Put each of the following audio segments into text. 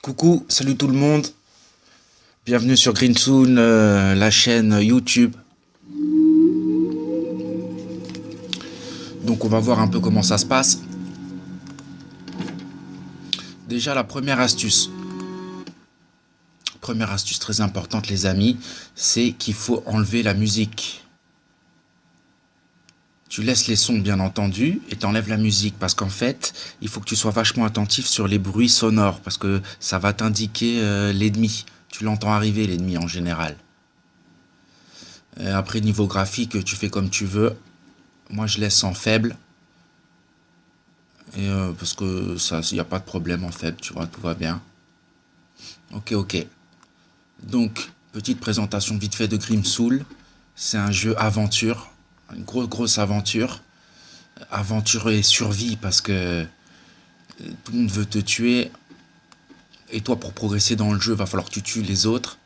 Coucou, salut tout le monde, bienvenue sur Greensoon, la chaîne YouTube. Donc on va voir un peu comment ça se passe. Déjà la première astuce très importante les amis, c'est qu'il faut enlever la musique. Tu laisses les sons bien entendu et t'enlèves la musique parce qu'en fait, il faut que tu sois vachement attentif sur les bruits sonores parce que ça va t'indiquer l'ennemi. Tu l'entends arriver l'ennemi en général. Après niveau graphique, tu fais comme tu veux. Moi je laisse en faible. Et parce que ça, il n'y a pas de problème en faible, tu vois, tout va bien. Ok. Donc, petite présentation vite fait de Grimsoul. C'est un jeu aventure. Une grosse aventure. Aventure et survie parce que tout le monde veut te tuer. Et toi, pour progresser dans le jeu, va falloir que tu tues les autres.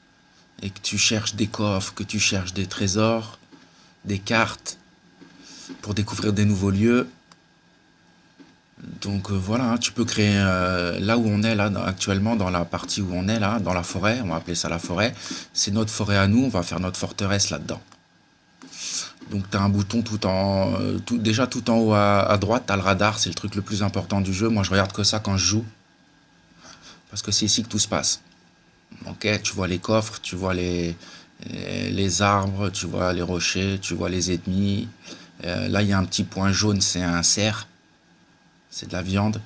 Et que tu cherches des coffres, que tu cherches des trésors, des cartes. Pour découvrir des nouveaux lieux. Donc voilà, tu peux créer là où on est là actuellement, dans la partie où on est là, dans la forêt, on va appeler ça la forêt. C'est notre forêt à nous, on va faire notre forteresse là-dedans. Donc tu as un bouton déjà tout en haut à droite, tu as le radar, c'est le truc le plus important du jeu. Moi je regarde que ça quand je joue, parce que c'est ici que tout se passe. Ok, tu vois les coffres, tu vois les arbres, tu vois les rochers, tu vois les ennemis. Là il y a un petit point jaune, c'est un cerf. C'est de la viande.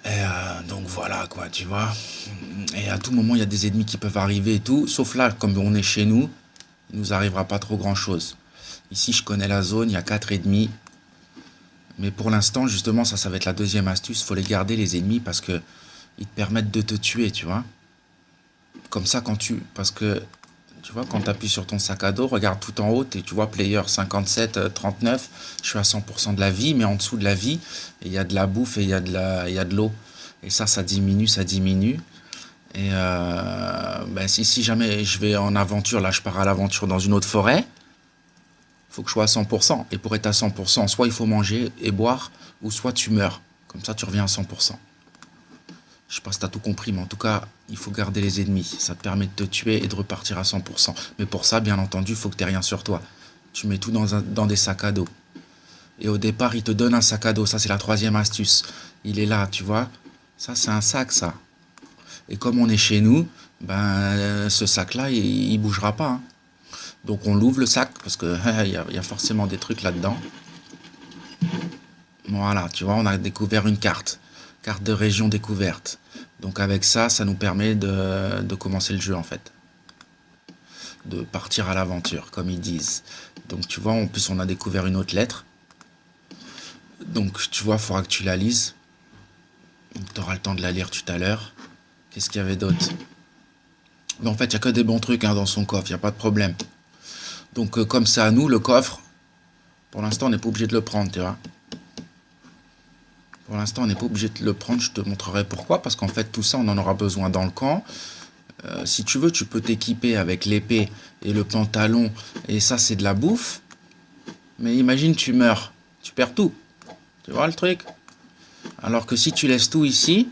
Et donc voilà quoi, tu vois. Et à tout moment, il y a des ennemis qui peuvent arriver et tout. Sauf là, comme on est chez nous, il nous arrivera pas trop grand chose. Ici, je connais la zone, il y a 4 ennemis. Mais pour l'instant, justement, ça va être la deuxième astuce. Faut les garder, les ennemis, parce que ils te permettent de te tuer, tu vois. Comme ça, parce que tu vois, quand tu appuies sur ton sac à dos, regarde tout en haut, et tu vois player 57, 39, je suis à 100% de la vie, mais en dessous de la vie, il y a de la bouffe et il y a de l'eau. Et ça diminue. Et si jamais je vais en aventure, là je pars à l'aventure dans une autre forêt, il faut que je sois à 100%. Et pour être à 100%, soit il faut manger et boire, ou soit tu meurs. Comme ça, tu reviens à 100%. Je sais pas si tu as tout compris, mais en tout cas, il faut garder les ennemis. Ça te permet de te tuer et de repartir à 100%. Mais pour ça, bien entendu, il faut que tu n'aies rien sur toi. Tu mets tout dans des sacs à dos. Et au départ, il te donne un sac à dos. Ça, c'est la troisième astuce. Il est là, tu vois. Ça, c'est un sac, ça. Et comme on est chez nous, ce sac-là, il bougera pas. Hein. Donc, on l'ouvre le sac, parce que il y a forcément des trucs là-dedans. Voilà, tu vois, on a découvert une carte. Carte de région découverte. Donc avec ça nous permet de commencer le jeu en fait. De partir à l'aventure, comme ils disent. Donc tu vois, en plus on a découvert une autre lettre. Donc tu vois, il faudra que tu la lises. Tu auras le temps de la lire tout à l'heure. Qu'est-ce qu'il y avait d'autre? Mais en fait, il n'y a que des bons trucs dans son coffre, il n'y a pas de problème. Donc comme c'est à nous, le coffre, pour l'instant on n'est pas obligé de le prendre, tu vois. Pour l'instant, on n'est pas obligé de le prendre, je te montrerai pourquoi, parce qu'en fait, tout ça, on en aura besoin dans le camp. Si tu veux, tu peux t'équiper avec l'épée et le pantalon, et ça, c'est de la bouffe. Mais imagine, tu meurs, tu perds tout. Tu vois le truc? Alors que si tu laisses tout ici,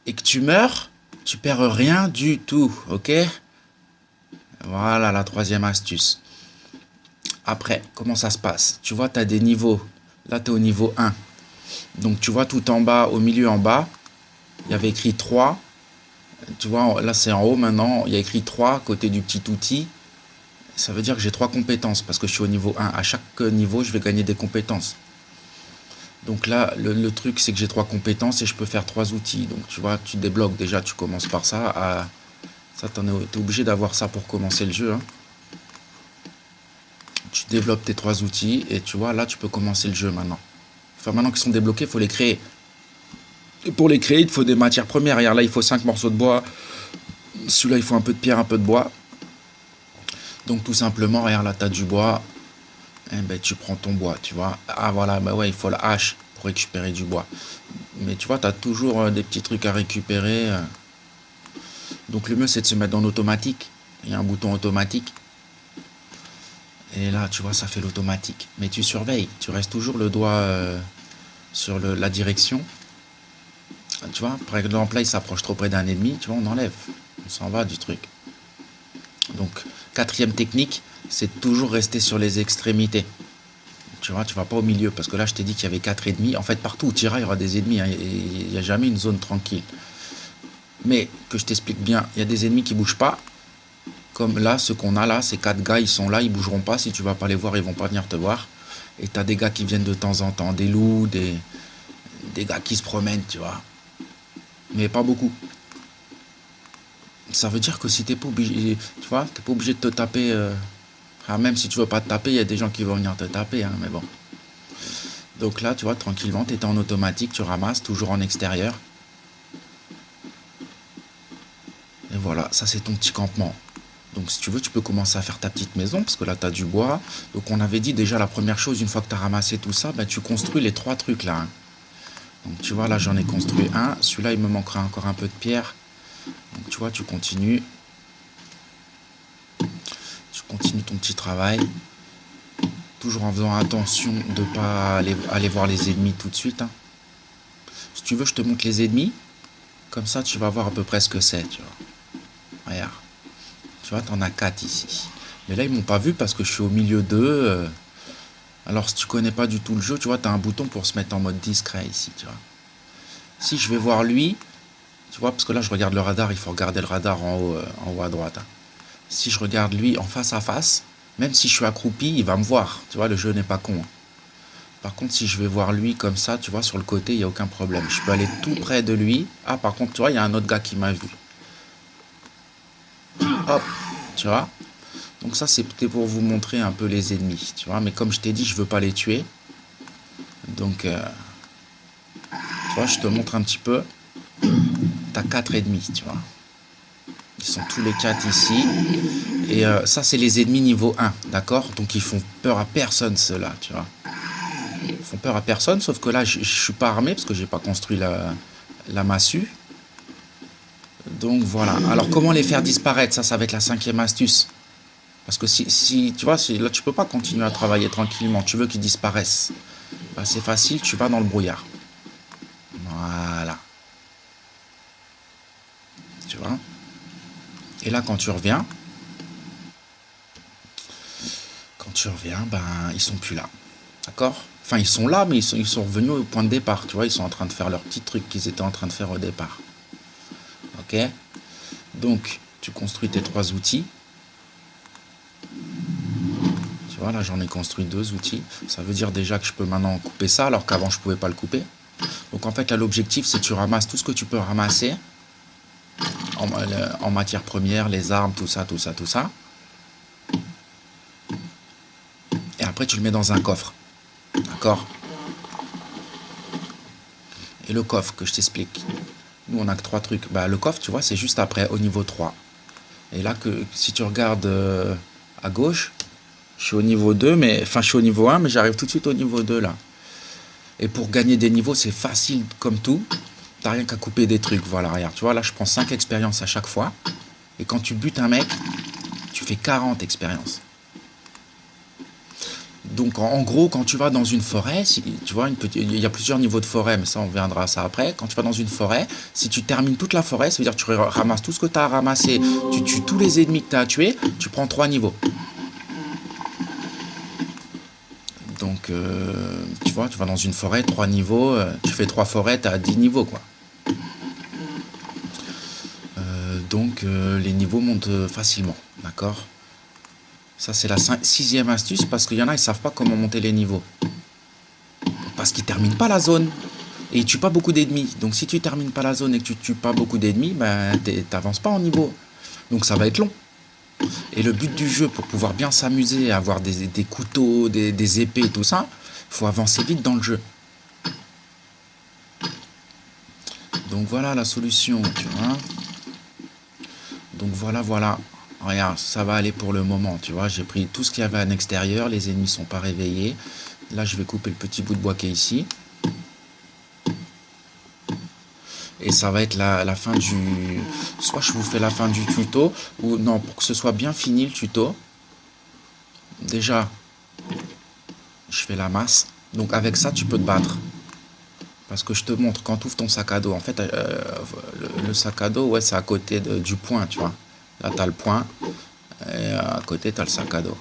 et que tu meurs, tu perds rien du tout, ok? Voilà la troisième astuce. Après, comment ça se passe? Tu vois, tu as des niveaux. Là, tu es au niveau 1. Donc tu vois tout en bas, au milieu en bas, il y avait écrit 3. Tu vois, là c'est en haut maintenant, il y a écrit 3 à côté du petit outil. Ça veut dire que j'ai 3 compétences parce que je suis au niveau 1. À chaque niveau, je vais gagner des compétences. Donc là, le truc c'est que j'ai 3 compétences et je peux faire 3 outils. Donc tu vois, tu débloques déjà, tu commences par ça. Ça, t'es obligé d'avoir ça pour commencer le jeu. Hein. Tu développes tes 3 outils et tu vois, là tu peux commencer le jeu maintenant. Enfin, maintenant qu'ils sont débloqués, il faut les créer. Et pour les créer, il faut des matières premières. Regarde, là, il faut 5 morceaux de bois. Celui-là, il faut un peu de pierre, un peu de bois. Donc, tout simplement, regarde, là, tu as du bois. Et tu prends ton bois, tu vois. Ah, voilà, ouais, il faut la hache pour récupérer du bois. Mais tu vois, tu as toujours des petits trucs à récupérer. Donc, le mieux, c'est de se mettre en automatique. Il y a un bouton automatique. Et là, tu vois, ça fait l'automatique. Mais tu surveilles. Tu restes toujours le doigt sur la direction. Tu vois, par exemple, là, il s'approche trop près d'un ennemi, tu vois, on enlève. On s'en va du truc. Donc, quatrième technique, c'est toujours rester sur les extrémités. Tu vois, tu vas pas au milieu, parce que là, je t'ai dit qu'il y avait 4 ennemis. En fait, partout où tu iras, il y aura des ennemis. Hein, il n'y a jamais une zone tranquille. Mais, que je t'explique bien, il y a des ennemis qui bougent pas. Comme là, ce qu'on a là, ces 4 gars, ils sont là, ils bougeront pas. Si tu vas pas les voir, ils vont pas venir te voir. Et tu as des gars qui viennent de temps en temps, des loups, des gars qui se promènent, tu vois. Mais pas beaucoup. Ça veut dire que si t'es pas obligé, tu vois, t'es pas obligé de te taper. Même si tu veux pas te taper, il y a des gens qui vont venir te taper, hein, mais bon. Donc là, tu vois, tranquillement, t'es en automatique, tu ramasses, toujours en extérieur. Et voilà, ça c'est ton petit campement. Donc si tu veux, tu peux commencer à faire ta petite maison, parce que là, tu as du bois. Donc on avait dit déjà la première chose, une fois que tu as ramassé tout ça, ben, tu construis les 3 trucs là. Hein. Donc tu vois, là j'en ai construit un. Celui-là, il me manquera encore un peu de pierre. Donc tu vois, tu continues. Tu continues ton petit travail. Toujours en faisant attention de ne pas aller voir les ennemis tout de suite. Hein. Si tu veux, je te montre les ennemis. Comme ça, tu vas voir à peu près ce que c'est, tu vois. Regarde. Tu vois, tu en as 4 ici. Mais là, ils m'ont pas vu parce que je suis au milieu d'eux. Alors, si tu connais pas du tout le jeu, tu vois, tu as un bouton pour se mettre en mode discret ici, tu vois. Si je vais voir lui, tu vois, parce que là, je regarde le radar, il faut regarder le radar en haut à droite. Hein. Si je regarde lui en face à face, même si je suis accroupi, il va me voir. Tu vois, le jeu n'est pas con. Hein. Par contre, si je vais voir lui comme ça, tu vois, sur le côté, il n'y a aucun problème. Je peux aller tout près de lui. Ah, par contre, tu vois, il y a un autre gars qui m'a vu. Hop, tu vois. Donc ça, c'était pour vous montrer un peu les ennemis, tu vois. Mais comme je t'ai dit, je veux pas les tuer. Donc, tu vois, je te montre un petit peu. Tu as 4 ennemis, tu vois. Ils sont tous les 4 ici. Et ça, c'est les ennemis niveau 1, d'accord? Donc, ils font peur à personne, ceux-là, tu vois. Ils font peur à personne, sauf que là, je suis pas armé parce que j'ai pas construit la massue. Donc, voilà. Alors, comment les faire disparaître? Ça va être la 5e astuce. Parce que si tu vois, là, tu peux pas continuer à travailler tranquillement. Tu veux qu'ils disparaissent. Bah, c'est facile, tu vas dans le brouillard. Voilà. Tu vois? Et là, quand tu reviens, ben, ils sont plus là. D'accord? Enfin, ils sont là, mais ils sont revenus au point de départ. Tu vois, ils sont en train de faire leur petit truc qu'ils étaient en train de faire au départ. Ok? Donc, tu construis tes 3 outils. Tu vois, là, j'en ai construit 2 outils. Ça veut dire déjà que je peux maintenant couper ça, alors qu'avant, je pouvais pas le couper. Donc, en fait, là, l'objectif, c'est que tu ramasses tout ce que tu peux ramasser en matière première, les armes, tout ça, tout ça, tout ça. Et après, tu le mets dans un coffre. D'accord? Et le coffre, que je t'explique. Nous, on a que 3 trucs. Bah, le coffre, tu vois, c'est juste après, au niveau 3. Et là, si tu regardes à gauche, je suis au niveau 2, enfin, je suis au niveau 1, mais j'arrive tout de suite au niveau 2, là. Et pour gagner des niveaux, c'est facile comme tout. T'as rien qu'à couper des trucs. Voilà, regarde. Tu vois, là, je prends 5 expériences à chaque fois. Et quand tu butes un mec, tu fais 40 expériences. Donc, en gros, quand tu vas dans une forêt, tu vois, il y a plusieurs niveaux de forêt, mais ça, on verra à ça après. Quand tu vas dans une forêt, si tu termines toute la forêt, ça veut dire que tu ramasses tout ce que tu as ramassé, tu tues tous les ennemis que tu as tués, tu prends 3 niveaux. Donc, tu vois, tu vas dans une forêt, 3 niveaux, tu fais 3 forêts, tu as 10 niveaux, quoi. Donc, les niveaux montent facilement, d'accord? Ça, c'est la 6e astuce, parce qu'il y en a, ils ne savent pas comment monter les niveaux. Parce qu'ils ne terminent pas la zone. Et ils tuent pas beaucoup d'ennemis. Donc, si tu termines pas la zone et que tu tues pas beaucoup d'ennemis, ben, t'avances pas en niveau. Donc, ça va être long. Et le but du jeu, pour pouvoir bien s'amuser, avoir des couteaux, des épées, tout ça, il faut avancer vite dans le jeu. Donc, voilà la solution, tu vois. Donc, voilà. Regarde, ça va aller pour le moment, tu vois. J'ai pris tout ce qu'il y avait à l'extérieur, les ennemis sont pas réveillés. Là, je vais couper le petit bout de bois qui est ici. Et ça va être la fin du... Soit je vous fais la fin du tuto, ou non, pour que ce soit bien fini le tuto. Déjà, je fais la masse. Donc avec ça, tu peux te battre. Parce que je te montre, quand tu ouvres ton sac à dos, en fait, le sac à dos, ouais, c'est à côté du point, tu vois. Là, tu as le point, et à côté, tu as le sac à dos.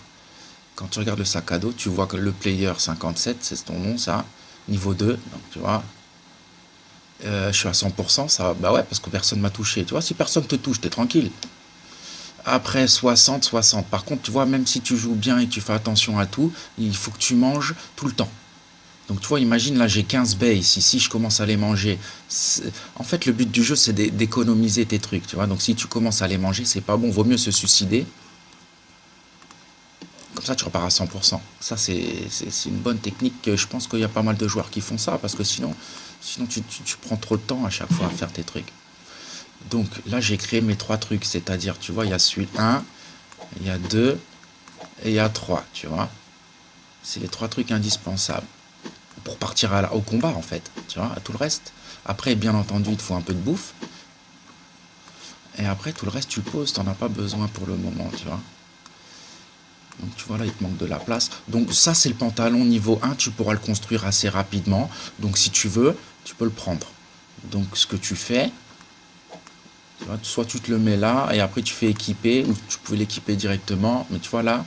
Quand tu regardes le sac à dos, tu vois que le player 57, c'est ton nom, ça, niveau 2, donc tu vois. Je suis à 100%, ça, bah ouais, parce que personne m'a touché. Tu vois, si personne te touche, t'es tranquille. Après 60, 60. Par contre, tu vois, même si tu joues bien et que tu fais attention à tout, il faut que tu manges tout le temps. Donc tu vois, imagine, là j'ai 15 base, ici je commence à les manger. En fait, le but du jeu, c'est d'économiser tes trucs, tu vois. Donc si tu commences à les manger, c'est pas bon, vaut mieux se suicider. Comme ça, tu repars à 100%. Ça, c'est une bonne technique. Je pense qu'il y a pas mal de joueurs qui font ça, parce que sinon tu prends trop de temps à chaque fois à faire tes trucs. Donc là, j'ai créé mes 3 trucs, c'est-à-dire, tu vois, il y a celui 1, il y a 2 et il y a 3, tu vois. C'est les 3 trucs indispensables pour partir au combat, en fait, tu vois, à tout le reste. Après, bien entendu, il te faut un peu de bouffe. Et après, tout le reste, tu le poses, t'en as pas besoin pour le moment, tu vois. Donc tu vois, là, il te manque de la place. Donc ça, c'est le pantalon niveau 1, tu pourras le construire assez rapidement. Donc si tu veux, tu peux le prendre. Donc ce que tu fais, tu vois, soit tu te le mets là, et après tu fais équiper, ou tu pouvais l'équiper directement. Mais tu vois, là,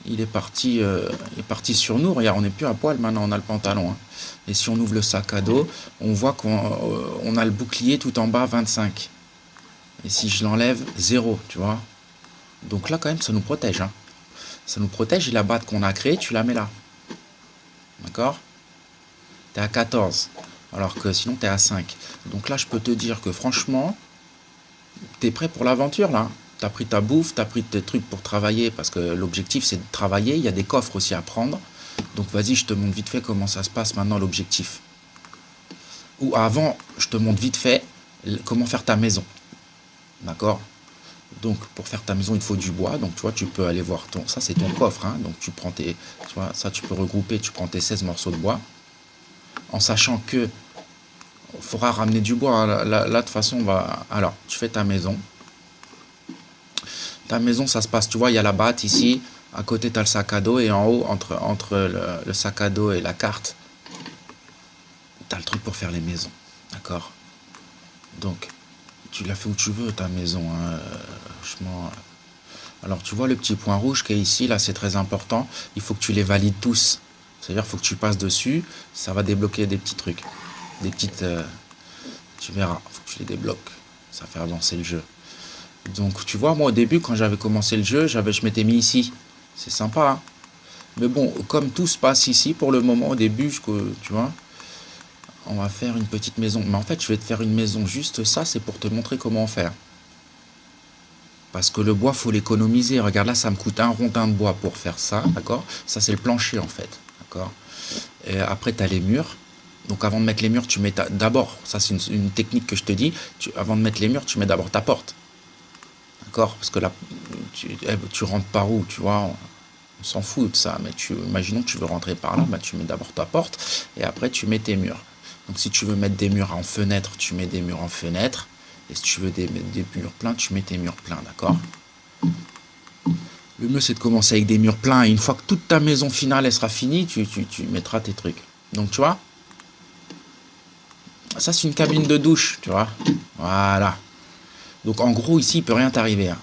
il est parti sur nous. Regarde, on n'est plus à poil maintenant, on a le pantalon. Hein. Et si on ouvre le sac à dos, on voit qu'on a le bouclier tout en bas, 25. Et si je l'enlève, 0, tu vois. Donc là, quand même, ça nous protège. Hein. Ça nous protège, et la batte qu'on a créée, tu la mets là. D'accord? T'es à 14. Alors que sinon, t'es à 5. Donc là, je peux te dire que franchement, t'es prêt pour l'aventure, là. T'as pris ta bouffe, t'as pris tes trucs pour travailler, parce que l'objectif, c'est de travailler. Il y a des coffres aussi à prendre. Donc vas-y, je te montre vite fait comment ça se passe maintenant, l'objectif. Ou avant, je te montre vite fait comment faire ta maison. D'accord? Donc pour faire ta maison, il te faut du bois. Donc tu vois, tu peux aller voir ça c'est ton coffre. Hein. Donc tu prends tu vois, ça tu peux regrouper, tu prends tes 16 morceaux de bois. En sachant que il faudra ramener du bois. Hein. Là, de toute façon, on va. Alors, tu fais ta maison. Ta maison, ça se passe, tu vois, il y a la batte ici. À côté, tu as le sac à dos. Et en haut, entre le sac à dos et la carte, tu as le truc pour faire les maisons. D'accord? Donc, tu la fais où tu veux, ta maison. Hein. Franchement. Alors, tu vois le petit point rouge qui est ici, là, c'est très important. Il faut que tu les valides tous. C'est-à-dire, il faut que tu passes dessus. Ça va débloquer des petits trucs. Des petites. Tu verras, il faut que tu les débloques. Ça fait avancer le jeu. Donc, tu vois, moi, au début, quand j'avais commencé le jeu, je m'étais mis ici. C'est sympa, hein. Mais bon, comme tout se passe ici, pour le moment, au début, tu vois, on va faire une petite maison. Mais en fait, je vais te faire une maison juste ça, c'est pour te montrer comment faire. Parce que le bois, faut l'économiser. Regarde, là, ça me coûte un rondin de bois pour faire ça, d'accord? Ça, c'est le plancher, en fait, d'accord? Et après, tu as les murs. Donc, avant de mettre les murs, tu mets d'abord, ça, c'est une technique que je te dis, avant de mettre les murs, tu mets d'abord ta porte. D'accord? Parce que là, tu rentres par où, tu vois? On s'en fout de ça, mais imaginons que tu veux rentrer par là, bah, tu mets d'abord ta porte, et après, tu mets tes murs. Donc, si tu veux mettre des murs en fenêtre, tu mets des murs en fenêtre. Et si tu veux des murs pleins, tu mets tes murs pleins, d'accord? Le mieux, c'est de commencer avec des murs pleins. Et une fois que toute ta maison finale elle sera finie, tu mettras tes trucs. Donc, tu vois, ça, c'est une cabine de douche, tu vois. Voilà. Donc, en gros, ici, il ne peut rien t'arriver. Hein.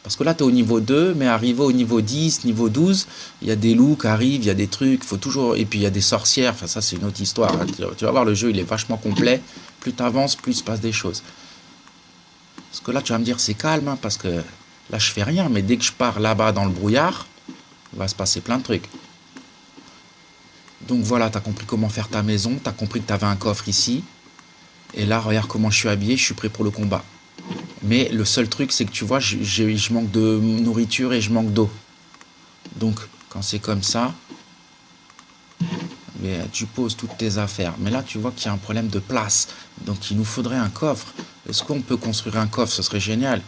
Parce que là, tu es au niveau 2, mais arrivé au niveau 10, niveau 12, il y a des loups qui arrivent, il y a des trucs, faut toujours... Et puis, il y a des sorcières. Enfin, ça, c'est une autre histoire. Hein. Tu vas voir, le jeu, il est vachement complet. Plus tu avances, plus il se passe des choses. Parce que là, tu vas me dire, c'est calme, hein, parce que là, je fais rien. Mais dès que je pars là-bas dans le brouillard, il va se passer plein de trucs. Donc voilà, tu as compris comment faire ta maison. Tu as compris que tu avais un coffre ici. Et là, regarde comment je suis habillé. Je suis prêt pour le combat. Mais le seul truc, c'est que tu vois, je manque de nourriture et je manque d'eau. Donc, quand c'est comme ça, mais tu poses toutes tes affaires. Mais là, tu vois qu'il y a un problème de place. Donc, il nous faudrait un coffre. Est-ce qu'on peut construire un coffre? Ce serait génial.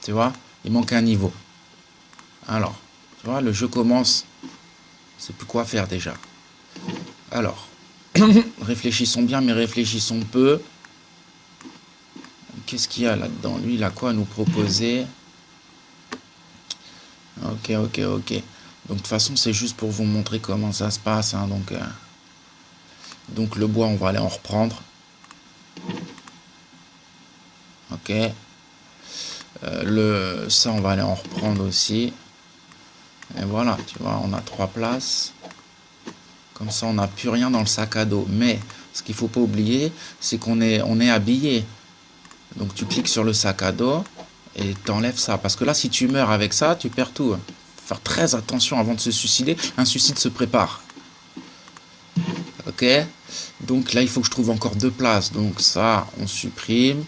Tu vois, il manque un niveau. Alors, tu vois, le jeu commence. Je sais plus quoi faire déjà. Alors, réfléchissons bien, mais réfléchissons peu. Qu'est-ce qu'il y a là-dedans? Lui, il a quoi à nous proposer? Ok. Donc, de toute façon, c'est juste pour vous montrer comment ça se passe. Hein, donc, Donc le bois, on va aller en reprendre. Ok. Ça, on va aller en reprendre aussi. Et voilà, tu vois, on a 3 places. Comme ça, on n'a plus rien dans le sac à dos. Mais ce qu'il ne faut pas oublier, c'est on est habillé. Donc tu cliques sur le sac à dos et tu enlèves ça. Parce que là, si tu meurs avec ça, tu perds tout. Faut faire très attention avant de se suicider. Un suicide se prépare. Ok. Donc là, il faut que je trouve encore 2 places. Donc ça, on supprime.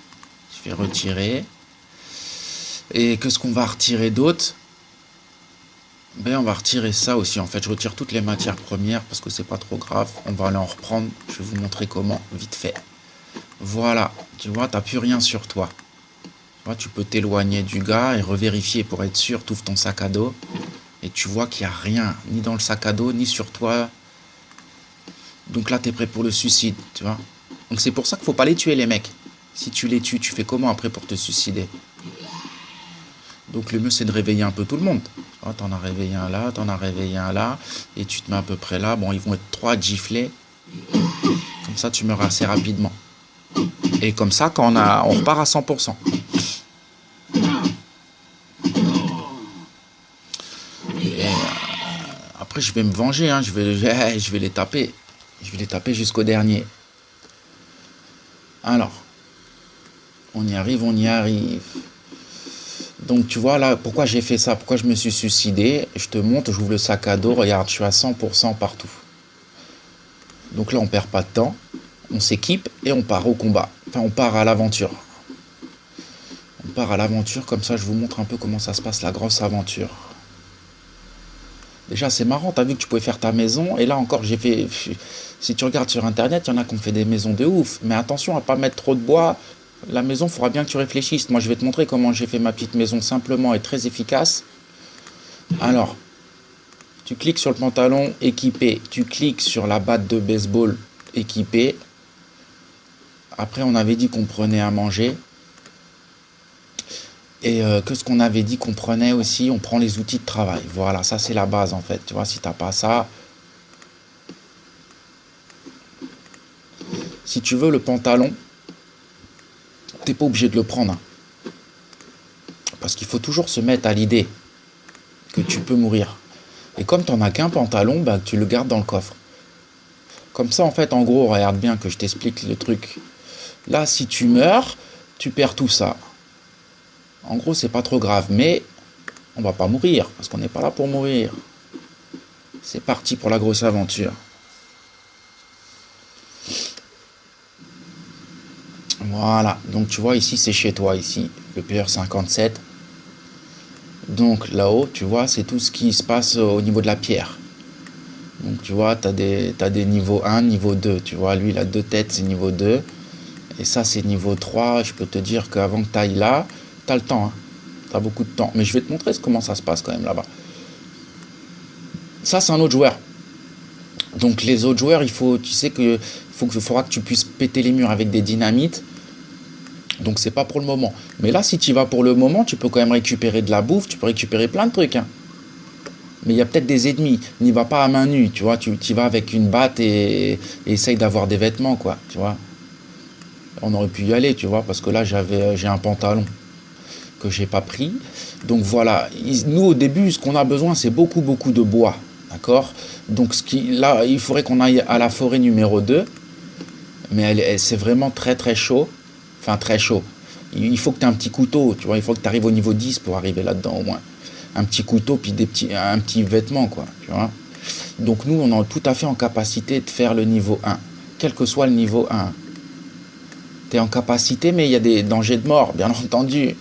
Je vais retirer. Et qu'est-ce qu'on va retirer d'autre? Ben, on va retirer ça aussi. En fait, je retire toutes les matières premières parce que c'est pas trop grave. On va aller en reprendre. Je vais vous montrer comment, vite fait. Voilà. Tu vois, t'as plus rien sur toi. Tu vois, tu peux t'éloigner du gars et revérifier pour être sûr. Tu ouvres ton sac à dos et tu vois qu'il n'y a rien, ni dans le sac à dos, ni sur toi. Donc là, tu es prêt pour le suicide, tu vois. Donc c'est pour ça qu'il faut pas les tuer, les mecs. Si tu les tues, tu fais comment après pour te suicider? Donc le mieux, c'est de réveiller un peu tout le monde. Oh, t'en as réveillé un là, t'en as réveillé un là, et tu te mets à peu près là. Bon, ils vont être 3 giflés. Comme ça, tu meurs assez rapidement. Et comme ça, quand on repart à 100%. Et après, je vais me venger, hein. Je vais les taper. Je vais les taper jusqu'au dernier. Alors, on y arrive, on y arrive. Donc tu vois là, pourquoi j'ai fait ça, pourquoi je me suis suicidé. Je te montre, j'ouvre le sac à dos, regarde, je suis à 100% partout. Donc là, on perd pas de temps, on s'équipe et on part au combat. Enfin, on part à l'aventure. On part à l'aventure, comme ça je vous montre un peu comment ça se passe, la grosse aventure. Déjà, c'est marrant, t'as vu que tu pouvais faire ta maison, et là encore, j'ai fait... Si tu regardes sur Internet, il y en a qui ont fait des maisons de ouf. Mais attention à pas mettre trop de bois. La maison, il faudra bien que tu réfléchisses. Moi, je vais te montrer comment j'ai fait ma petite maison simplement et très efficace. Alors, tu cliques sur le pantalon équipé. Tu cliques sur la batte de baseball équipée. Après, on avait dit qu'on prenait à manger. Et qu'est-ce qu'on avait dit qu'on prenait aussi? On prend les outils de travail. Voilà, ça c'est la base en fait. Tu vois, si t'as pas ça... Si tu veux le pantalon, t'es pas obligé de le prendre. Hein. Parce qu'il faut toujours se mettre à l'idée que tu peux mourir. Et comme tu n'en as qu'un pantalon, bah, tu le gardes dans le coffre. Comme ça, en fait, en gros, regarde bien que je t'explique le truc. Là, si tu meurs, tu perds tout ça. En gros, c'est pas trop grave, mais on va pas mourir, parce qu'on n'est pas là pour mourir. C'est parti pour la grosse aventure. Voilà, donc tu vois, ici, c'est chez toi, ici, le PR57. Donc là-haut, tu vois, c'est tout ce qui se passe au niveau de la pierre. Donc tu vois, t'as des niveaux 1, niveau 2. Tu vois, lui, il a 2 têtes, c'est niveau 2. Et ça, c'est niveau 3. Je peux te dire qu'avant que tu ailles là, tu as le temps. Hein. Tu as beaucoup de temps. Mais je vais te montrer comment ça se passe quand même là-bas. Ça, c'est un autre joueur. Donc les autres joueurs, tu sais que faudra que tu puisses péter les murs avec des dynamites. Donc c'est pas pour le moment. Mais là, si tu y vas pour le moment, tu peux quand même récupérer de la bouffe, tu peux récupérer plein de trucs. Hein. Mais il y a peut-être des ennemis. N'y va pas à main nue, tu vois. Tu y vas avec une batte et essaye d'avoir des vêtements, quoi. Tu vois. On aurait pu y aller, tu vois, parce que là, j'ai un pantalon que j'ai pas pris. Donc voilà. Nous, au début, ce qu'on a besoin, c'est beaucoup, beaucoup de bois. D'accord? Donc là, il faudrait qu'on aille à la forêt numéro 2. Mais c'est vraiment très, très chaud. Enfin, très chaud. Il faut que tu aies un petit couteau, tu vois. Il faut que tu arrives au niveau 10 pour arriver là-dedans, au moins. Un petit couteau, puis un petit vêtement, quoi. Tu vois. Donc nous, on est tout à fait en capacité de faire le niveau 1. Quel que soit le niveau 1. Tu es en capacité, mais il y a des dangers de mort, bien entendu.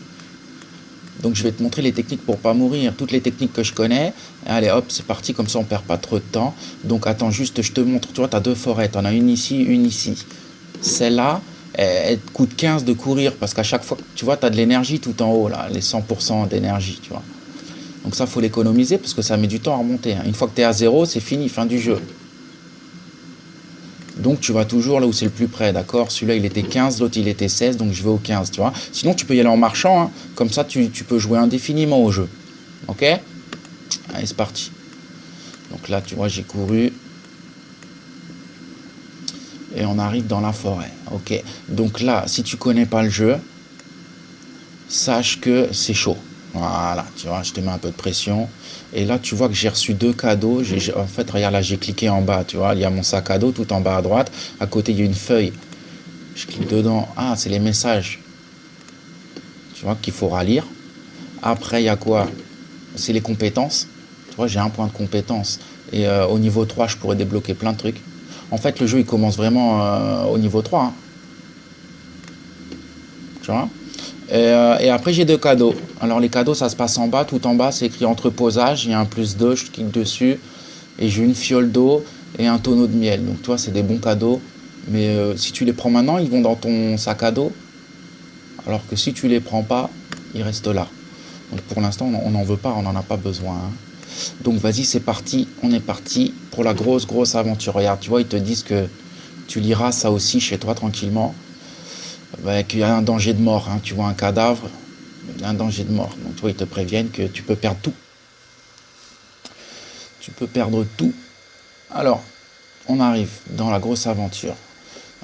Donc je vais te montrer les techniques pour pas mourir. Toutes les techniques que je connais. Allez, hop, c'est parti, comme ça on perd pas trop de temps. Donc attends, juste, je te montre. Tu vois, tu as 2 forêts. Tu en as une ici, une ici. Celle-là, elle te coûte 15 de courir, parce qu'à chaque fois, tu vois, tu as de l'énergie tout en haut, là, les 100% d'énergie, tu vois. Donc ça, faut l'économiser, parce que ça met du temps à remonter. Hein. Une fois que tu es à 0, c'est fini, fin du jeu. Donc tu vas toujours là où c'est le plus près, d'accord? Celui-là, il était 15, l'autre, il était 16, donc je vais au 15, tu vois. Sinon, tu peux y aller en marchant, hein. Comme ça, tu peux jouer indéfiniment au jeu. Ok? Allez, c'est parti. Donc là, tu vois, j'ai couru. et on arrive dans la forêt. Ok, donc là, si tu connais pas le jeu, sache que c'est chaud. Voilà, tu vois, je te mets un peu de pression. Et là, tu vois que j'ai reçu 2 cadeaux. En fait, regarde, là, j'ai cliqué en bas, tu vois. Il y a mon sac à dos tout en bas à droite. À côté, il y a une feuille. Je clique dedans. Ah, c'est les messages. Tu vois, qu'il faut relire. Après, il y a quoi? C'est les compétences. Tu vois, j'ai un point de compétence. Et au niveau 3, je pourrais débloquer plein de trucs. En fait, le jeu, il commence vraiment au niveau 3. Hein. Tu vois? Et après, j'ai 2 cadeaux. Alors, les cadeaux, ça se passe en bas. Tout en bas, c'est écrit entreposage. Il y a un +2, je clique dessus. Et j'ai une fiole d'eau et un tonneau de miel. Donc, toi, c'est des bons cadeaux. Mais si tu les prends maintenant, ils vont dans ton sac à dos. Alors que si tu les prends pas, ils restent là. Donc, pour l'instant, on n'en veut pas, on n'en a pas besoin. Hein. Donc, vas-y, c'est parti. On est parti pour la grosse aventure. Regarde, tu vois, ils te disent que tu liras ça aussi chez toi tranquillement. Qu'il y a un danger de mort, hein. Tu vois un cadavre, il y a un danger de mort. Donc, tu vois, ils te préviennent que tu peux perdre tout. Tu peux perdre tout. Alors, on arrive dans la grosse aventure.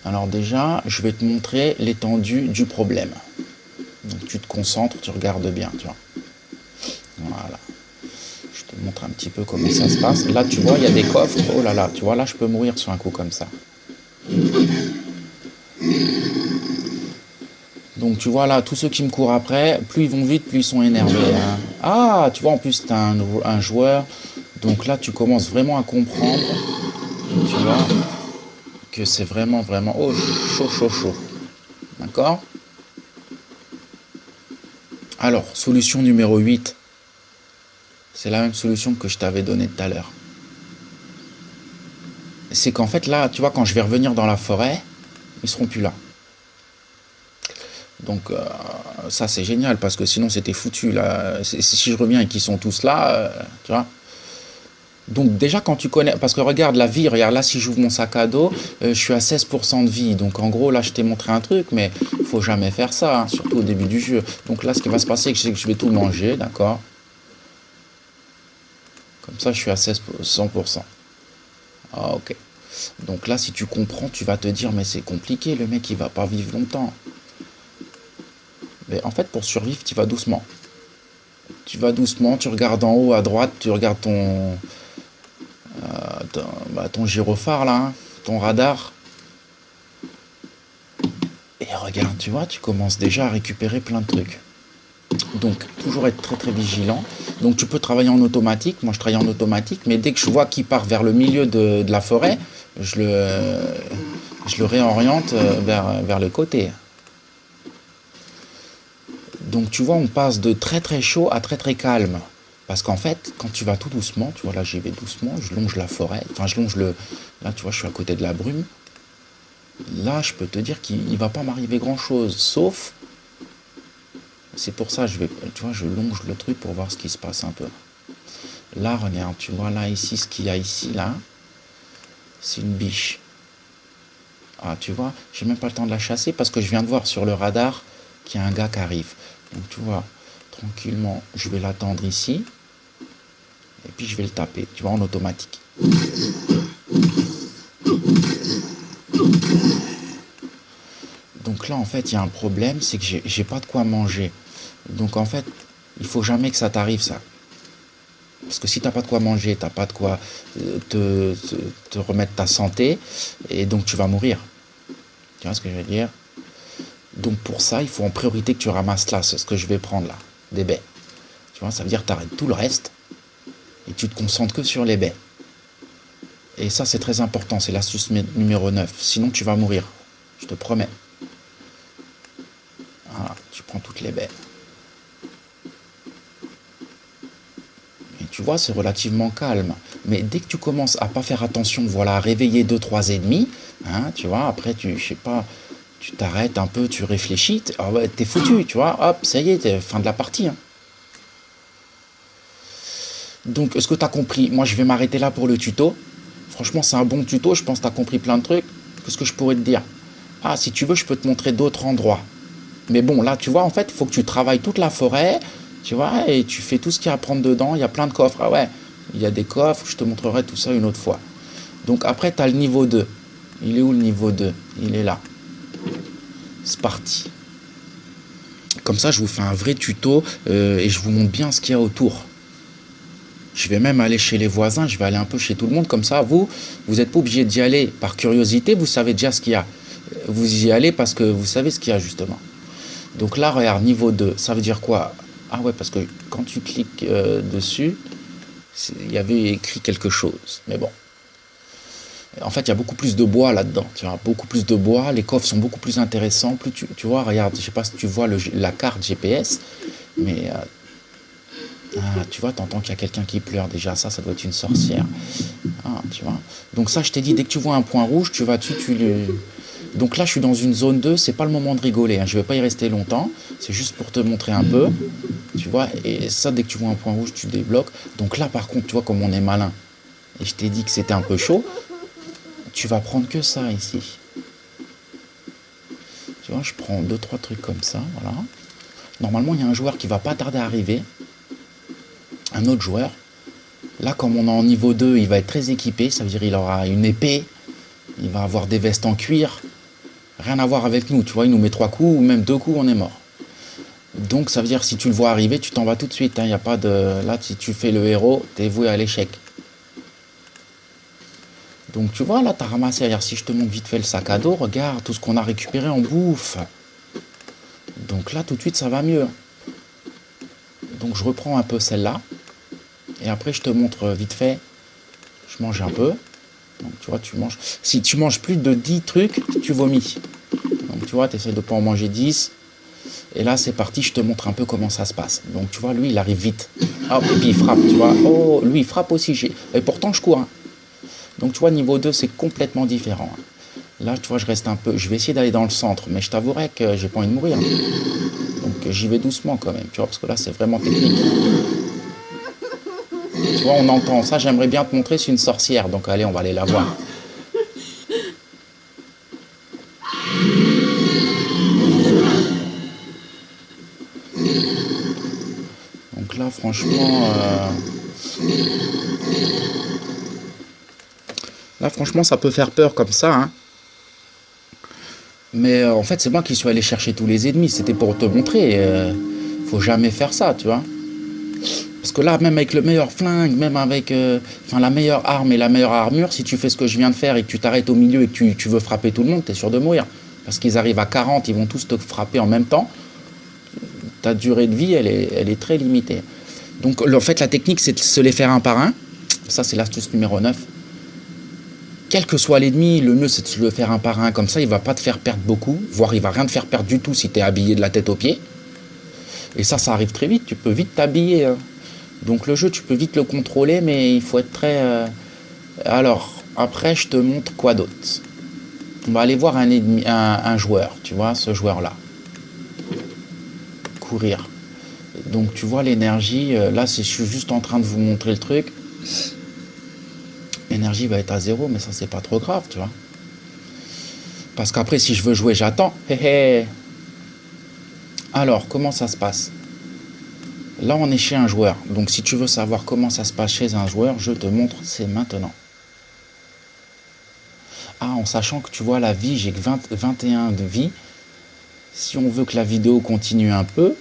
Alors déjà, je vais te montrer l'étendue du problème. Donc, tu te concentres, tu regardes bien, tu vois. Voilà. Je te montre un petit peu comment ça se passe. Là, tu vois, il y a des coffres. Oh là là, tu vois, là, je peux mourir sur un coup comme ça. Donc tu vois là, tous ceux qui me courent après, plus ils vont vite, plus ils sont énervés. Hein. Ah, tu vois, en plus tu as un joueur. Donc là, tu commences vraiment à comprendre, tu vois, que c'est vraiment... Oh, chaud. D'accord? Alors, solution numéro 8. C'est la même solution que je t'avais donnée tout à l'heure. C'est qu'en fait là, tu vois, quand je vais revenir dans la forêt, ils seront plus là. Donc ça c'est génial parce que sinon c'était foutu là. Si je reviens et qu'ils sont tous là, tu vois. Donc déjà quand tu connais, parce que regarde la vie, regarde là si j'ouvre mon sac à dos, je suis à 16% de vie. Donc en gros là je t'ai montré un truc, mais faut jamais faire ça, hein, surtout au début du jeu. Donc là ce qui va se passer, c'est que je vais tout manger, d'accord. Comme ça je suis à 100%. Ah ok. Donc là si tu comprends, tu vas te dire mais c'est compliqué, le mec il va pas vivre longtemps. Mais en fait, pour survivre, tu vas doucement. Tu vas doucement, tu regardes en haut à droite, tu regardes ton gyrophare là, hein, ton radar. Et regarde, tu vois, tu commences déjà à récupérer plein de trucs. Donc, toujours être très vigilant. Donc, tu peux travailler en automatique. Moi, je travaille en automatique, mais dès que je vois qu'il part vers le milieu de la forêt, je le réoriente vers le côté. Donc tu vois, on passe de très chaud à très calme. Parce qu'en fait, quand tu vas tout doucement, tu vois, là j'y vais doucement, je longe la forêt, enfin je longe le... Là tu vois, je suis à côté de la brume. Là, je peux te dire qu'il ne va pas m'arriver grand-chose, sauf... C'est pour ça, tu vois, je longe le truc pour voir ce qui se passe un peu. Là, regarde, tu vois, là, ici, ce qu'il y a ici, là, c'est une biche. Ah, tu vois, j'ai même pas le temps de la chasser parce que je viens de voir sur le radar qu'il y a un gars qui arrive. Donc tu vois, tranquillement, je vais l'attendre ici. Et puis je vais le taper, tu vois, en automatique. Donc là, en fait, il y a un problème, c'est que j'ai pas de quoi manger. Donc en fait, il faut jamais que ça t'arrive, ça. Parce que si t'as pas de quoi manger, t'as pas de quoi te remettre ta santé, et donc tu vas mourir. Tu vois ce que je veux dire? Donc pour ça, il faut en priorité que tu ramasses là, c'est ce que je vais prendre là, des baies. Tu vois, ça veut dire que tu arrêtes tout le reste et tu te concentres que sur les baies. Et ça, c'est très important, c'est l'astuce numéro 9. Sinon, tu vas mourir, je te promets. Voilà, tu prends toutes les baies. Et tu vois, c'est relativement calme. Mais dès que tu commences à pas faire attention, voilà, à réveiller 2-3 ennemis, hein, tu vois, après, je sais pas... Tu t'arrêtes un peu, tu réfléchis, t'es foutu, tu vois, hop, ça y est, fin de la partie. Hein. Donc, est-ce que tu as compris? Moi, je vais m'arrêter là pour le tuto. Franchement, c'est un bon tuto, je pense que tu as compris plein de trucs. Qu'est-ce que je pourrais te dire? Ah, si tu veux, je peux te montrer d'autres endroits. Mais bon, là, tu vois, en fait, il faut que tu travailles toute la forêt, tu vois, et tu fais tout ce qu'il y a à prendre dedans. Il y a plein de coffres. Ah ouais, il y a des coffres, je te montrerai tout ça une autre fois. Donc, après, tu as le niveau 2. Il est où le niveau 2? Il est là. C'est parti. Comme ça, je vous fais un vrai tuto et je vous montre bien ce qu'il y a autour. Je vais même aller chez les voisins, je vais aller un peu chez tout le monde. Comme ça, vous n'êtes pas obligé d'y aller par curiosité, vous savez déjà ce qu'il y a. Vous y allez parce que vous savez ce qu'il y a justement. Donc là, regarde, niveau 2, ça veut dire quoi? Ah ouais, parce que quand tu cliques dessus, il y avait écrit quelque chose. Mais bon. En fait, il y a beaucoup plus de bois là-dedans. Tu vois, beaucoup plus de bois. Les coffres sont beaucoup plus intéressants. Plus tu vois, regarde, je sais pas si tu vois la carte GPS, mais tu vois, t'entends qu'il y a quelqu'un qui pleure déjà. Ça doit être une sorcière. Ah, tu vois. Donc ça, je t'ai dit, dès que tu vois un point rouge, tu vas dessus, Donc là, je suis dans une zone 2, c'est pas le moment de rigoler. Hein. Je vais pas y rester longtemps. C'est juste pour te montrer un peu. Tu vois, et ça, dès que tu vois un point rouge, tu débloques. Donc là, par contre, tu vois comme on est malin. Et je t'ai dit que c'était un peu chaud. Tu vas prendre que ça ici. Tu vois, je prends 2-3 trucs comme ça, voilà. Normalement, il y a un joueur qui va pas tarder à arriver. Un autre joueur. Là, comme on est en niveau 2, il va être très équipé. Ça veut dire qu'il aura une épée. Il va avoir des vestes en cuir. Rien à voir avec nous. Tu vois, il nous met 3 coups ou même 2 coups, on est mort. Donc, ça veut dire si tu le vois arriver, tu t'en vas tout de suite. Hein. Y a pas de... Là, si tu fais le héros, tu es voué à l'échec. Donc tu vois, là, tu as ramassé, regarde, si je te montre vite fait le sac à dos, regarde tout ce qu'on a récupéré en bouffe. Donc là, tout de suite, ça va mieux. Donc je reprends un peu celle-là. Et après, je te montre vite fait. Je mange un peu. Donc tu vois, tu manges. Si tu manges plus de 10 trucs, tu vomis. Donc tu vois, tu essaies de ne pas en manger 10. Et là, c'est parti, je te montre un peu comment ça se passe. Donc tu vois, lui, il arrive vite. Hop, et puis il frappe, tu vois. Oh, lui, il frappe aussi. Et pourtant, je cours. Hein. Donc tu vois, niveau 2, c'est complètement différent. Là, tu vois, je reste un peu... Je vais essayer d'aller dans le centre, mais je t'avouerai que j'ai pas envie de mourir. Donc j'y vais doucement quand même, tu vois, parce que là, c'est vraiment technique. Tu vois, on entend ça. J'aimerais bien te montrer, c'est une sorcière. Donc allez, on va aller la voir. Donc là, franchement... Là, franchement, ça peut faire peur comme ça, hein. Mais en fait, c'est moi qui suis allé chercher tous les ennemis. C'était pour te montrer. Faut jamais faire ça, tu vois. Parce que là, même avec le meilleur flingue, même avec la meilleure arme et la meilleure armure, si tu fais ce que je viens de faire et que tu t'arrêtes au milieu et que tu veux frapper tout le monde, t'es sûr de mourir. Parce qu'ils arrivent à 40, ils vont tous te frapper en même temps. Ta durée de vie, elle est très limitée. Donc, en fait, la technique, c'est de se les faire un par un. Ça, c'est l'astuce numéro 9. Quel que soit l'ennemi, le mieux c'est de le faire un par un, comme ça il va pas te faire perdre beaucoup, voire il va rien te faire perdre du tout si tu es habillé de la tête aux pieds. Et ça arrive très vite, tu peux vite t'habiller. Hein. Donc le jeu, tu peux vite le contrôler, mais il faut être très... Alors, après je te montre quoi d'autre. On va aller voir un joueur, tu vois, ce joueur-là. Courir. Donc tu vois l'énergie, là je suis juste en train de vous montrer le truc. L'énergie va être à 0, mais ça c'est pas trop grave, tu vois. Parce qu'après, si je veux jouer, j'attends. Alors, comment ça se passe? Là, on est chez un joueur. Donc, si tu veux savoir comment ça se passe chez un joueur, je te montre, c'est maintenant. Ah, en sachant que tu vois la vie, j'ai que 21 de vie. Si on veut que la vidéo continue un peu,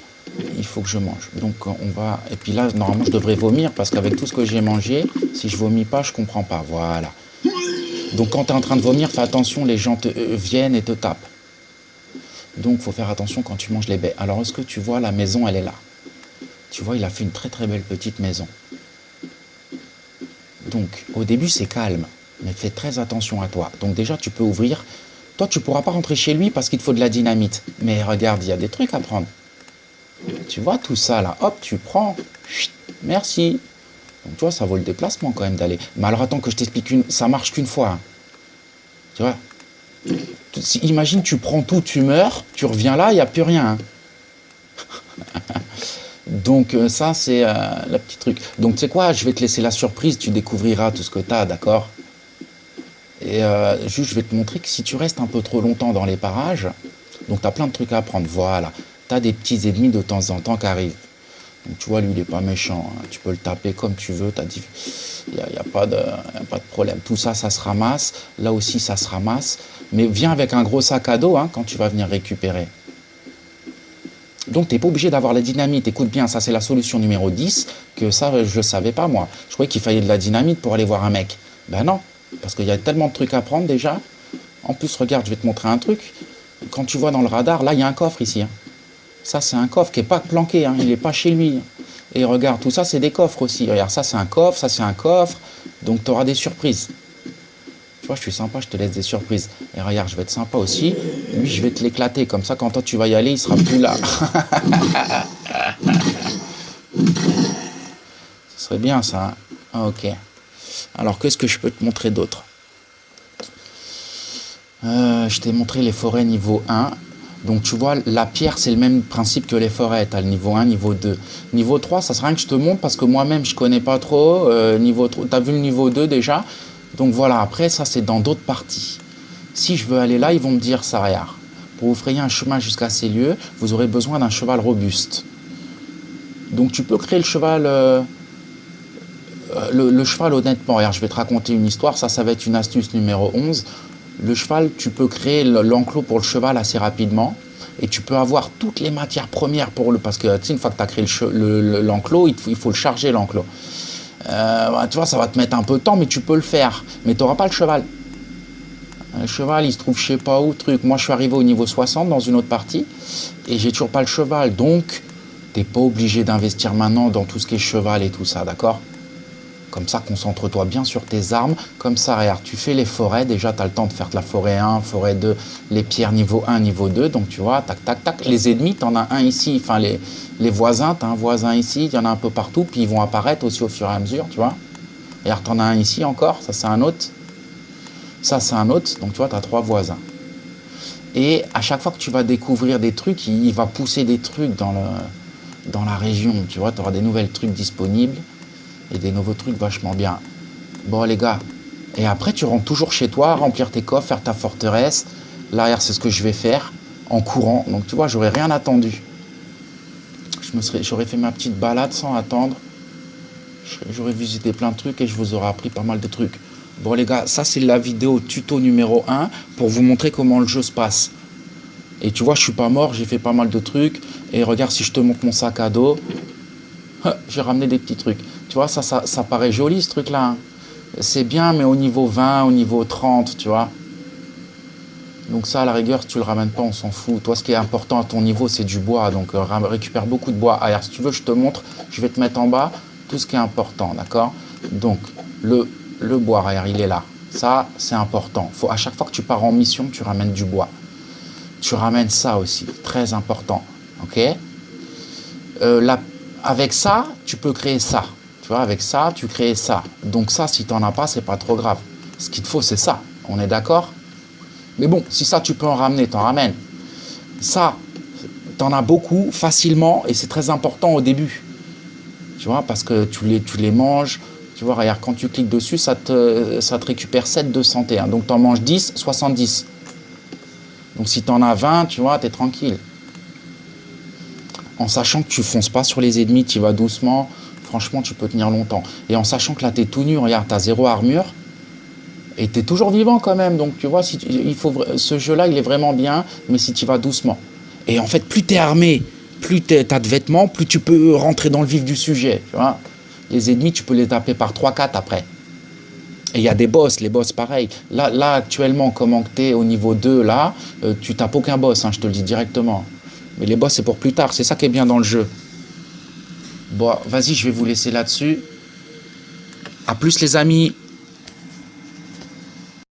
il faut que je mange. Donc, on va... Et puis là, normalement, je devrais vomir parce qu'avec tout ce que j'ai mangé, si je vomis pas, je comprends pas. Voilà. Donc, quand tu es en train de vomir, fais attention, les gens viennent et te tapent. Donc, il faut faire attention quand tu manges les baies. Alors, est-ce que tu vois, la maison, elle est là. Tu vois, il a fait une très très belle petite maison. Donc, au début, c'est calme. Mais fais très attention à toi. Donc, déjà, tu peux ouvrir. Toi, tu ne pourras pas rentrer chez lui parce qu'il te faut de la dynamite. Mais regarde, il y a des trucs à prendre. Tu vois, tout ça, là, hop, tu prends. Merci. Donc, tu vois, ça vaut le déplacement quand même d'aller. Mais alors, attends que je t'explique ça marche qu'une fois. Hein. Tu vois. Imagine, tu prends tout, tu meurs, tu reviens là, il n'y a plus rien. Hein. Donc, ça, c'est le petit truc. Donc, tu sais quoi, je vais te laisser la surprise, tu découvriras tout ce que tu as, d'accord? Et juste, je vais te montrer que si tu restes un peu trop longtemps dans les parages, donc tu as plein de trucs à apprendre, voilà. Tu as des petits ennemis de temps en temps qui arrivent. Donc tu vois, lui, il n'est pas méchant. Hein. Tu peux le taper comme tu veux. Il n'y a pas de problème. Tout ça, ça se ramasse. Là aussi, ça se ramasse. Mais viens avec un gros sac à dos hein, quand tu vas venir récupérer. Donc, tu n'es pas obligé d'avoir la dynamite. Écoute bien, ça, c'est la solution numéro 10, que ça, je ne savais pas, moi. Je croyais qu'il fallait de la dynamite pour aller voir un mec. Ben non, parce qu'il y a tellement de trucs à prendre déjà. En plus, regarde, je vais te montrer un truc. Quand tu vois dans le radar, là, il y a un coffre ici. Hein. Ça, c'est un coffre qui n'est pas planqué. Hein. Il n'est pas chez lui. Et regarde, tout ça, c'est des coffres aussi. Regarde, ça, c'est un coffre. Ça, c'est un coffre. Donc, tu auras des surprises. Tu vois, je suis sympa, je te laisse des surprises. Et regarde, je vais être sympa aussi. Lui, je vais te l'éclater. Comme ça, quand toi, tu vas y aller, il sera plus là. Ce serait bien, ça. Hein. Ok. Alors, qu'est-ce que je peux te montrer d'autre? Je t'ai montré les forêts niveau 1. Donc, tu vois, la pierre, c'est le même principe que les forêts. Tu as le niveau 1, niveau 2. Niveau 3, ça sert à rien que je te montre parce que moi-même, je connais pas trop. Niveau 3, tu as vu le niveau 2 déjà. Donc, voilà. Après, ça, c'est dans d'autres parties. Si je veux aller là, ils vont me dire ça, regarde. Pour vous frayer un chemin jusqu'à ces lieux, vous aurez besoin d'un cheval robuste. Donc, tu peux créer le cheval... le cheval, honnêtement, regarde, je vais te raconter une histoire. Ça va être une astuce numéro 11. Le cheval, tu peux créer l'enclos pour le cheval assez rapidement et tu peux avoir toutes les matières premières pour le... Parce que tu sais, une fois que tu as créé l'enclos, il faut le charger, l'enclos. Tu vois, ça va te mettre un peu de temps, mais tu peux le faire. Mais tu n'auras pas le cheval. Le cheval, il se trouve je sais pas où, truc. Moi, je suis arrivé au niveau 60 dans une autre partie et j'ai toujours pas le cheval. Donc, tu n'es pas obligé d'investir maintenant dans tout ce qui est cheval et tout ça, d'accord ? Comme ça, concentre-toi bien sur tes armes. Comme ça, regarde, tu fais les forêts. Déjà, tu as le temps de faire de la forêt 1, forêt 2, les pierres niveau 1, niveau 2. Donc, tu vois, tac, tac, tac. Les ennemis, tu en as un ici. Enfin, les voisins, tu as un voisin ici. Il y en a un peu partout. Puis, ils vont apparaître aussi au fur et à mesure, tu vois. Regarde, tu en as un ici encore. Ça, c'est un autre. Ça, c'est un autre. Donc, tu vois, tu as 3 voisins. Et à chaque fois que tu vas découvrir des trucs, il va pousser des trucs dans la région. Tu vois, tu auras des nouvelles trucs disponibles. Et des nouveaux trucs vachement bien. Bon les gars, et après tu rentres toujours chez toi, remplir tes coffres, faire ta forteresse. L'arrière c'est ce que je vais faire en courant. Donc tu vois, j'aurais rien attendu. J'aurais fait ma petite balade sans attendre. J'aurais visité plein de trucs et je vous aurais appris pas mal de trucs. Bon les gars, ça c'est la vidéo tuto numéro 1 pour vous montrer comment le jeu se passe. Et tu vois, je suis pas mort, j'ai fait pas mal de trucs. Et regarde, si je te montre mon sac à dos, j'ai ramené des petits trucs. Tu vois, ça paraît joli ce truc-là. Hein. C'est bien, mais au niveau 20, au niveau 30, tu vois. Donc ça, à la rigueur, si tu le ramènes pas, on s'en fout. Toi, ce qui est important à ton niveau, c'est du bois. Donc récupère beaucoup de bois. Alors, si tu veux, je te montre. Je vais te mettre en bas tout ce qui est important, d'accord? Donc, le bois, regarde, il est là. Ça, c'est important. À chaque fois que tu pars en mission, tu ramènes du bois. Tu ramènes ça aussi. Très important. OK? Avec ça, tu peux créer ça. Tu vois, avec ça, tu crées ça. Donc ça, si tu n'en as pas, c'est pas trop grave. Ce qu'il te faut, c'est ça. On est d'accord? Mais bon, si ça, tu peux en ramener, t'en ramènes. Ça, t'en as beaucoup, facilement, et c'est très important au début. Tu vois, parce que tu les manges. Tu vois, regarde, quand tu cliques dessus, ça te récupère 7 de santé. Hein. Donc t'en manges 10, 70. Donc si t'en as 20, tu vois, t'es tranquille. En sachant que tu fonces pas sur les ennemis, tu vas doucement, franchement, tu peux tenir longtemps. Et en sachant que là, tu es tout nu, regarde, tu as 0 armure, et tu es toujours vivant quand même. Donc, tu vois, ce jeu-là, il est vraiment bien, mais si tu vas doucement. Et en fait, plus tu es armé, plus tu as de vêtements, plus tu peux rentrer dans le vif du sujet. Tu vois, les ennemis, tu peux les taper par 3-4 après. Et il y a des boss, les boss pareil. Là actuellement, comment tu es au niveau 2, là, tu tapes aucun boss, hein, je te le dis directement. Mais les boss, c'est pour plus tard. C'est ça qui est bien dans le jeu. Bon, vas-y, je vais vous laisser là-dessus. À plus, les amis.